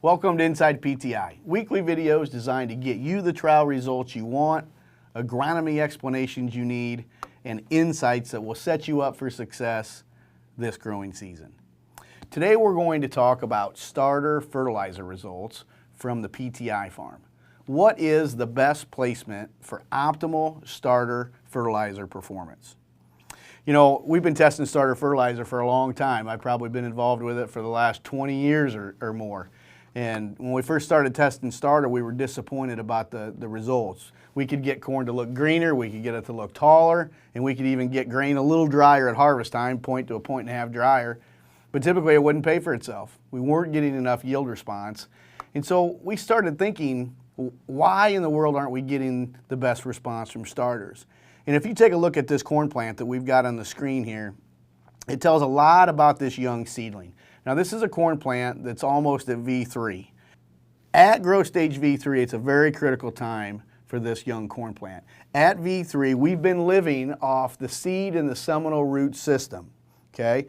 Welcome to InsidePTI, weekly videos designed to get you the trial results you want, agronomy explanations you need, and insights that will set you up for success this growing season. Today we're going to talk about starter fertilizer results from the PTI farm. What is the best placement for optimal starter fertilizer performance? You know, we've been testing starter fertilizer for a long time. I've probably been involved with it for the last 20 years or more. And when we first started testing starter, we were disappointed about the results. We could get corn to look greener, we could get it to look taller, and we could even get grain a little drier at harvest time, 1 to 1.5 points drier. But typically it wouldn't pay for itself. We weren't getting enough yield response. And so we started thinking, why in the world aren't we getting the best response from starters? And if you take a look at this corn plant that we've got on the screen here, it tells a lot about this young seedling. Now this is a corn plant that's almost at V3. At growth stage V3, it's a very critical time for this young corn plant. At V3, we've been living off the seed and the seminal root system, okay?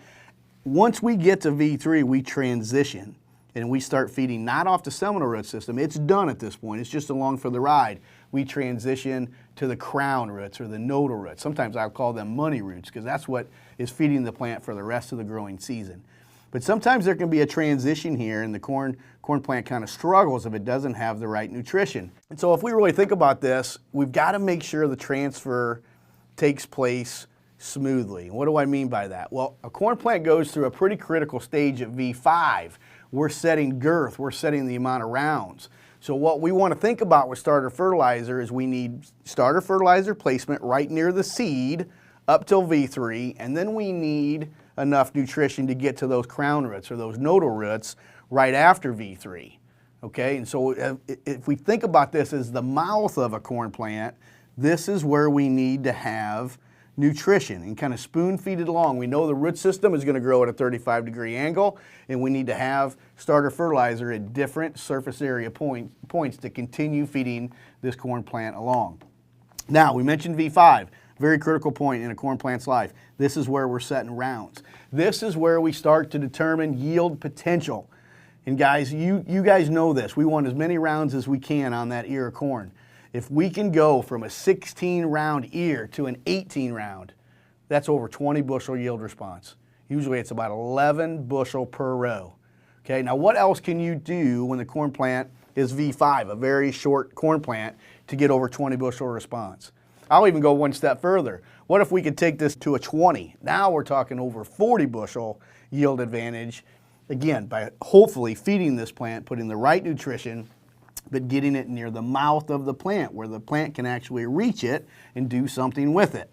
Once we get to V3, we transition and we start feeding not off the seminal root system. It's done at this point. It's just along for the ride. We transition to the crown roots or the nodal roots. Sometimes I'll call them money roots because that's what is feeding the plant for the rest of the growing season. But sometimes there can be a transition here and the corn plant kind of struggles if it doesn't have the right nutrition. And so if we really think about this, we've got to make sure the transfer takes place smoothly. What do I mean by that? Well, a corn plant goes through a pretty critical stage at V5. We're setting girth, we're setting the amount of rounds. So what we want to think about with starter fertilizer is we need starter fertilizer placement right near the seed up till V3, and then we need enough nutrition to get to those crown roots or those nodal roots right after V3. Okay, and so if we think about this as the mouth of a corn plant, this is where we need to have nutrition and kind of spoon feed it along. We know the root system is going to grow at a 35-degree angle, and we need to have starter fertilizer at different surface area points to continue feeding this corn plant along. Now, we mentioned V5. Very critical point in a corn plant's life. This is where we're setting rounds. This is where we start to determine yield potential. And guys, you guys know this. We want as many rounds as we can on that ear of corn. If we can go from a 16 round ear to an 18 round, that's over 20 bushel yield response. Usually it's about 11 bushel per row. Okay, now what else can you do when the corn plant is V5, a very short corn plant, to get over 20 bushel response? I'll even go one step further. What if we could take this to a 20? Now we're talking over 40 bushel yield advantage, again, by hopefully feeding this plant, putting the right nutrition, but getting it near the mouth of the plant where the plant can actually reach it and do something with it.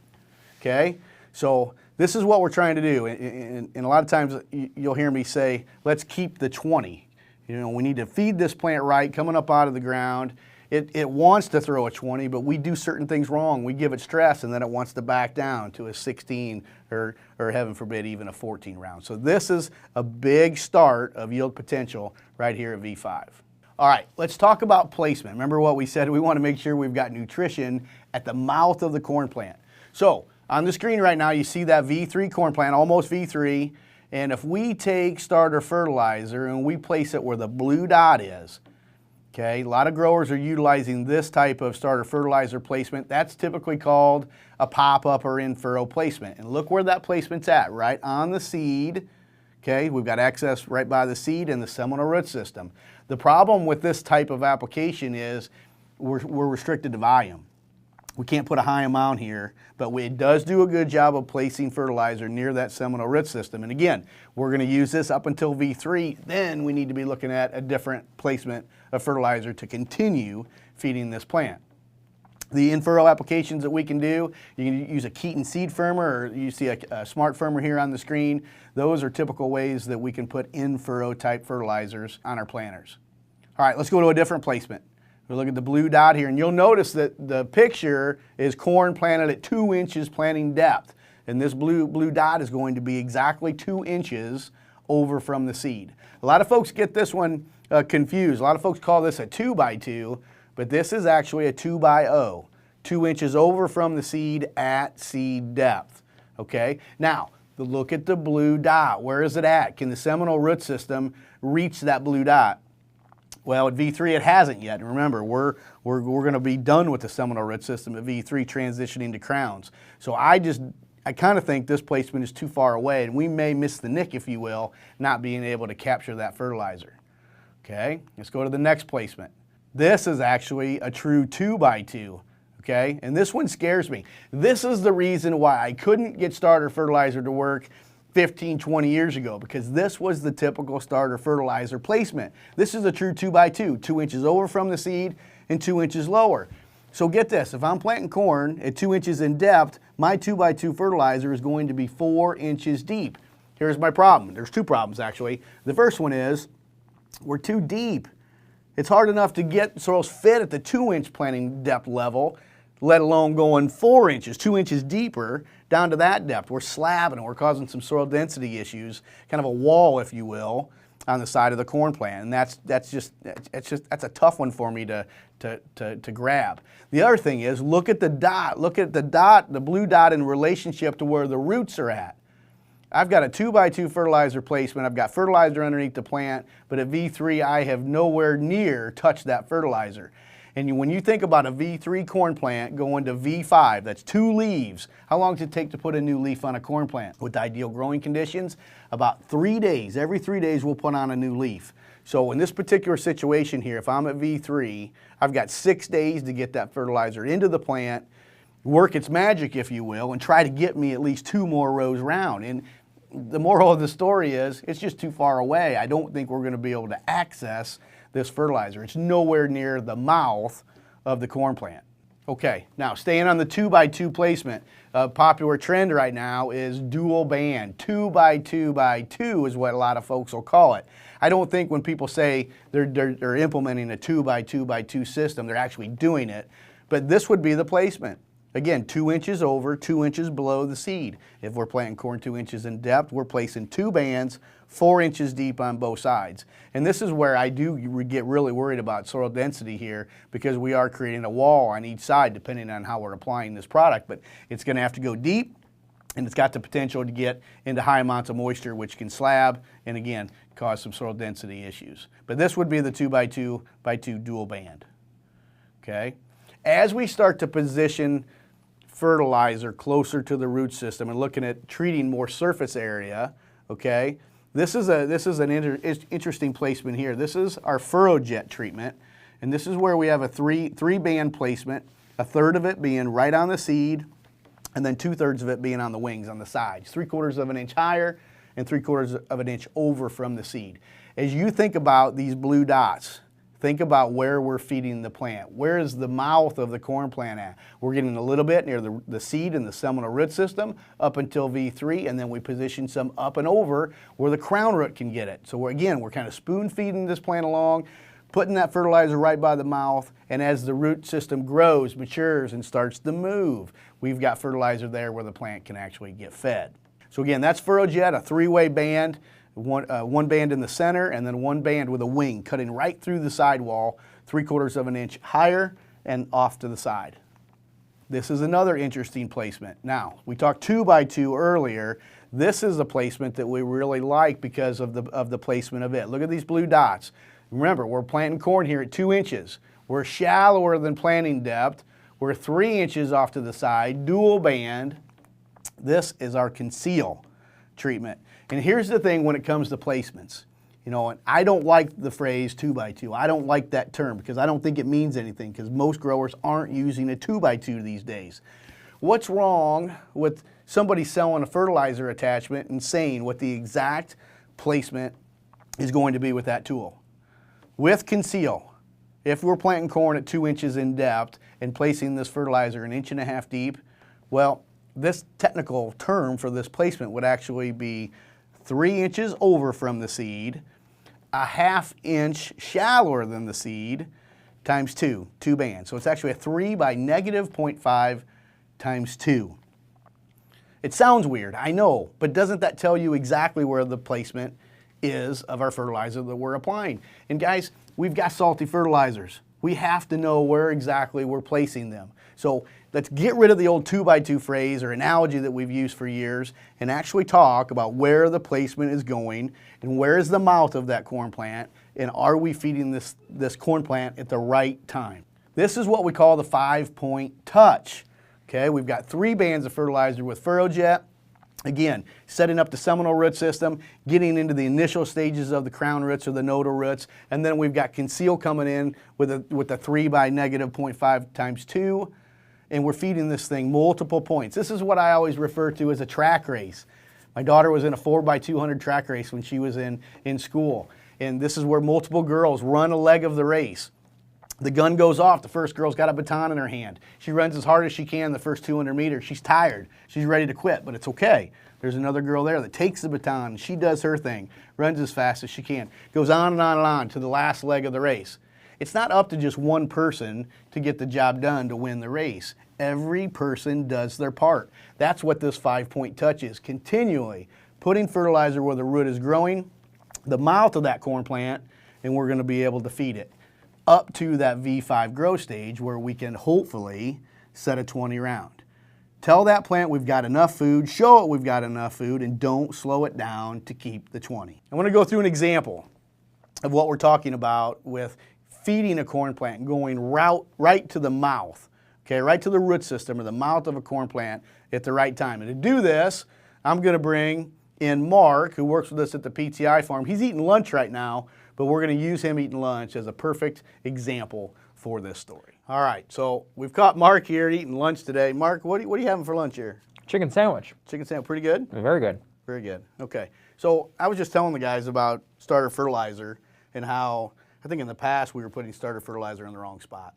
Okay? So this is what we're trying to do. And a lot of times you'll hear me say, let's keep the 20. You know, we need to feed this plant right, coming up out of the ground. It wants to throw a 20, but we do certain things wrong. We give it stress, and then it wants to back down to a 16 or heaven forbid, even a 14 round. So this is a big start of yield potential right here at V5. All right, let's talk about placement. Remember what we said? We want to make sure we've got nutrition at the mouth of the corn plant. So on the screen right now, you see that V3 corn plant, almost V3. And if we take starter fertilizer and we place it where the blue dot is, okay, a lot of growers are utilizing this type of starter fertilizer placement. That's typically called a pop-up or in-furrow placement. And look where that placement's at, right on the seed. Okay, we've got access right by the seed and the seminal root system. The problem with this type of application is we're restricted to volume. We can't put a high amount here, but it does do a good job of placing fertilizer near that seminal root system. And again, we're going to use this up until V3. Then we need to be looking at a different placement of fertilizer to continue feeding this plant. The in-furrow applications that we can do, you can use a Keaton seed firmer, or you see a smart firmer here on the screen. Those are typical ways that we can put in-furrow type fertilizers on our planters. All right, let's go to a different placement. We'll look at the blue dot here, and you'll notice that the picture is corn planted at 2 inches planting depth. And this blue dot is going to be exactly 2 inches over from the seed. A lot of folks get this one confused. A lot of folks call this a 2x2, but this is actually a 2x0, 2 inches over from the seed at seed depth. Okay, now look at the blue dot. Where is it at? Can the seminal root system reach that blue dot? Well, at V3 it hasn't yet. And remember, we're going to be done with the seminal root system at V3, transitioning to crowns. So I kind of think this placement is too far away, and we may miss the nick, if you will, not being able to capture that fertilizer. Okay, let's go to the next placement. This is actually a true 2x2. Okay, and this one scares me. This is the reason why I couldn't get starter fertilizer to work 15, 20 years ago, because this was the typical starter fertilizer placement. This is a true 2x2, 2 inches over from the seed and 2 inches lower. So get this, if I'm planting corn at 2 inches in depth, my 2x2 fertilizer is going to be 4 inches deep. Here's my problem. There's two problems actually. The first one is we're too deep. It's hard enough to get soils fit at the 2-inch planting depth level, let alone going 4 inches, 2 inches deeper down to that depth. We're slabbing and we're causing some soil density issues, kind of a wall, if you will, on the side of the corn plant. And that's a tough one for me to grab. The other thing is, look at the dot. Look at the dot, the blue dot in relationship to where the roots are at. I've got a 2x2 fertilizer placement. I've got fertilizer underneath the plant, but at V3 I have nowhere near touched that fertilizer. And when you think about a V3 corn plant going to V5, that's 2 leaves. How long does it take to put a new leaf on a corn plant? With ideal growing conditions, about 3 days. Every 3 days we'll put on a new leaf. So in this particular situation here, if I'm at V3, I've got 6 days to get that fertilizer into the plant, work its magic, if you will, and try to get me at least 2 more rows round. And the moral of the story is, it's just too far away. I don't think we're going to be able to access this fertilizer. It's nowhere near the mouth of the corn plant. Okay, now staying on the 2x2 placement, a popular trend right now is dual band. 2x2x2 is what a lot of folks will call it. I don't think when people say they're implementing a 2x2x2 system, they're actually doing it, but this would be the placement. Again, 2 inches over, 2 inches below the seed. If we're planting corn 2 inches in depth, we're placing 2 bands, 4 inches deep on both sides. And this is where I do get really worried about soil density here, because we are creating a wall on each side depending on how we're applying this product. But it's going to have to go deep, and it's got the potential to get into high amounts of moisture, which can slab and again cause some soil density issues. But this would be the 2x2x2 dual band. Okay? As we start to position fertilizer closer to the root system and looking at treating more surface area, okay, this is an interesting placement here. This is our Furrow Jet Treatment, and this is where we have a three band placement, a third of it being right on the seed, and then 2/3 of it being on the wings on the sides, 3/4 of an inch higher and 3/4 of an inch over from the seed. As you think about these blue dots, think about where we're feeding the plant. Where is the mouth of the corn plant at? We're getting a little bit near the seed and the seminal root system up until V3, and then we position some up and over where the crown root can get it. So we're kind of spoon feeding this plant along, putting that fertilizer right by the mouth, and as the root system grows, matures, and starts to move, we've got fertilizer there where the plant can actually get fed. So again, that's Furrow Jet, a 3-way band. One band in the center, and then one band with a wing cutting right through the sidewall, 3/4 of an inch higher and off to the side. This is another interesting placement. Now, we talked 2x2 earlier. This is a placement that we really like because of the placement of it. Look at these blue dots. Remember, we're planting corn here at 2 inches. We're shallower than planting depth. We're 3 inches off to the side, dual band. This is our conceal treatment. And here's the thing when it comes to placements. You know, I don't like the phrase 2x2. I don't like that term because I don't think it means anything, because most growers aren't using a 2x2 these days. What's wrong with somebody selling a fertilizer attachment and saying what the exact placement is going to be with that tool? With conceal, if we're planting corn at 2 inches in depth and placing this fertilizer 1.5 inches deep, well, this technical term for this placement would actually be 3 inches over from the seed, 1/2 inch shallower than the seed, times 2 bands. So it's actually a 3 by -0.5 times 2. It sounds weird, I know, but doesn't that tell you exactly where the placement is of our fertilizer that we're applying? And guys, we've got salty fertilizers. We have to know where exactly we're placing them. So let's get rid of the old 2x2 phrase or analogy that we've used for years and actually talk about where the placement is going and where is the mouth of that corn plant, and are we feeding this corn plant at the right time. This is what we call the 5-point touch. Okay, we've got 3 bands of fertilizer with Furrow Jet. Again, setting up the seminal root system, getting into the initial stages of the crown roots or the nodal roots, and then we've got conceal coming in with a 3 by negative 0.5 times 2, and we're feeding this thing multiple points. This is what I always refer to as a track race. My daughter was in a 4x200 track race when she was in school, and this is where multiple girls run a leg of the race. The gun goes off. The first girl's got a baton in her hand. She runs as hard as she can the first 200 meters. She's tired. She's ready to quit, but it's okay. There's another girl there that takes the baton. She does her thing, runs as fast as she can, goes on and on and on to the last leg of the race. It's not up to just one person to get the job done to win the race. Every person does their part. That's what this 5-point touch is, continually putting fertilizer where the root is growing, the mouth of that corn plant, and we're going to be able to feed it up to that V5 growth stage where we can hopefully set a 20 round. Tell that plant we've got enough food, show it we've got enough food, and don't slow it down to keep the 20. I want to go through an example of what we're talking about with feeding a corn plant and going right to the mouth, okay, right to the root system or the mouth of a corn plant at the right time. And to do this, I'm going to bring in Mark, who works with us at the PTI farm. He's eating lunch right now, but we're going to use him eating lunch as a perfect example for this story. All right, so we've caught Mark here eating lunch today. Mark, what are you having for lunch here? Chicken sandwich. Chicken sandwich, pretty good? Very good. Very good, okay. So I was just telling the guys about starter fertilizer and how I think in the past we were putting starter fertilizer in the wrong spot.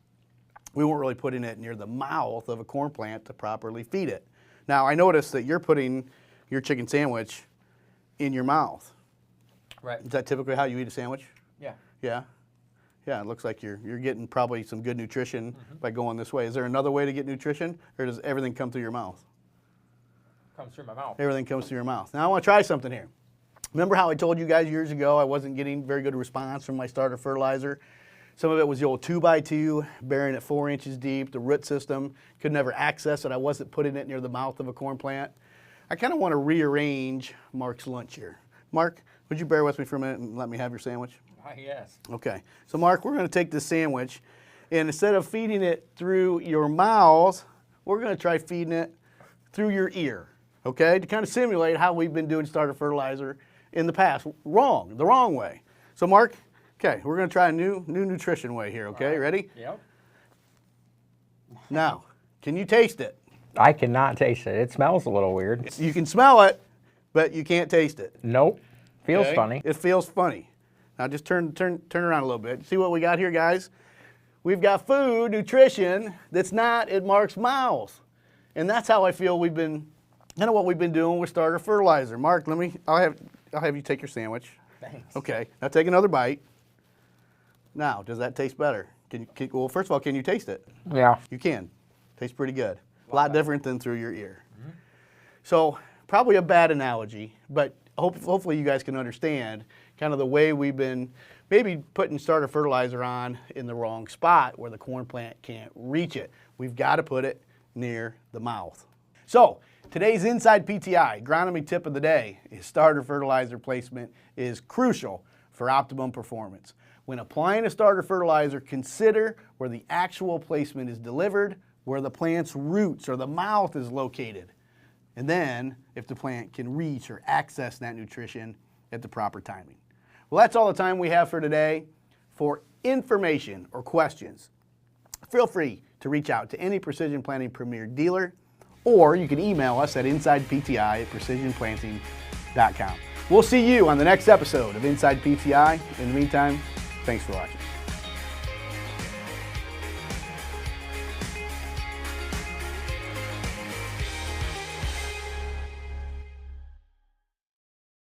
We weren't really putting it near the mouth of a corn plant to properly feed it. Now I noticed that you're putting your chicken sandwich in your mouth. Right. Is that typically how you eat a sandwich? Yeah. Yeah? Yeah, it looks like you're getting probably some good nutrition by going this way. Is there another way to get nutrition, or does everything come through your mouth? Comes through my mouth. Everything comes through your mouth. Now I want to try something here. Remember how I told you guys years ago I wasn't getting very good response from my starter fertilizer? Some of it was the old 2x2, burying it 4 inches deep, the root system, could never access it. I wasn't putting it near the mouth of a corn plant. I kind of want to rearrange Mark's lunch here. Mark, would you bear with me for a minute and let me have your sandwich? Yes. Okay. So Mark, we're going to take this sandwich, and instead of feeding it through your mouth, we're going to try feeding it through your ear, okay, to kind of simulate how we've been doing starter fertilizer in the past. The wrong way. So Mark, okay, we're going to try a new nutrition way here, okay? Ready? Yep. Now, can you taste it? I cannot taste it. It smells a little weird. You can smell it, but you can't taste it. Nope. Feels Okay? funny. It feels funny. Now just turn around a little bit. See what we got here, guys? We've got food, nutrition that's not in Mark's mouth. And that's how I feel we've been, kind of what we've been doing with starter fertilizer. Mark, I'll have you take your sandwich. Thanks. Okay, now take another bite. Now, does that taste better? Well, first of all, can you taste it? Yeah. You can. Tastes pretty good. A lot different than through your ear. So probably a bad analogy, but hopefully you guys can understand kind of the way we've been maybe putting starter fertilizer on in the wrong spot where the corn plant can't reach it. We've got to put it near the mouth. So today's InsidePTI agronomy tip of the day is starter fertilizer placement is crucial for optimum performance. When applying a starter fertilizer, consider where the actual placement is delivered, where the plant's roots or the mouth is located, and then if the plant can reach or access that nutrition at the proper timing. Well, that's all the time we have for today. For information or questions, feel free to reach out to any Precision Planting Premier dealer, or you can email us at InsidePTI@precisionplanting.com. We'll see you on the next episode of InsidePTI. In the meantime, thanks for watching.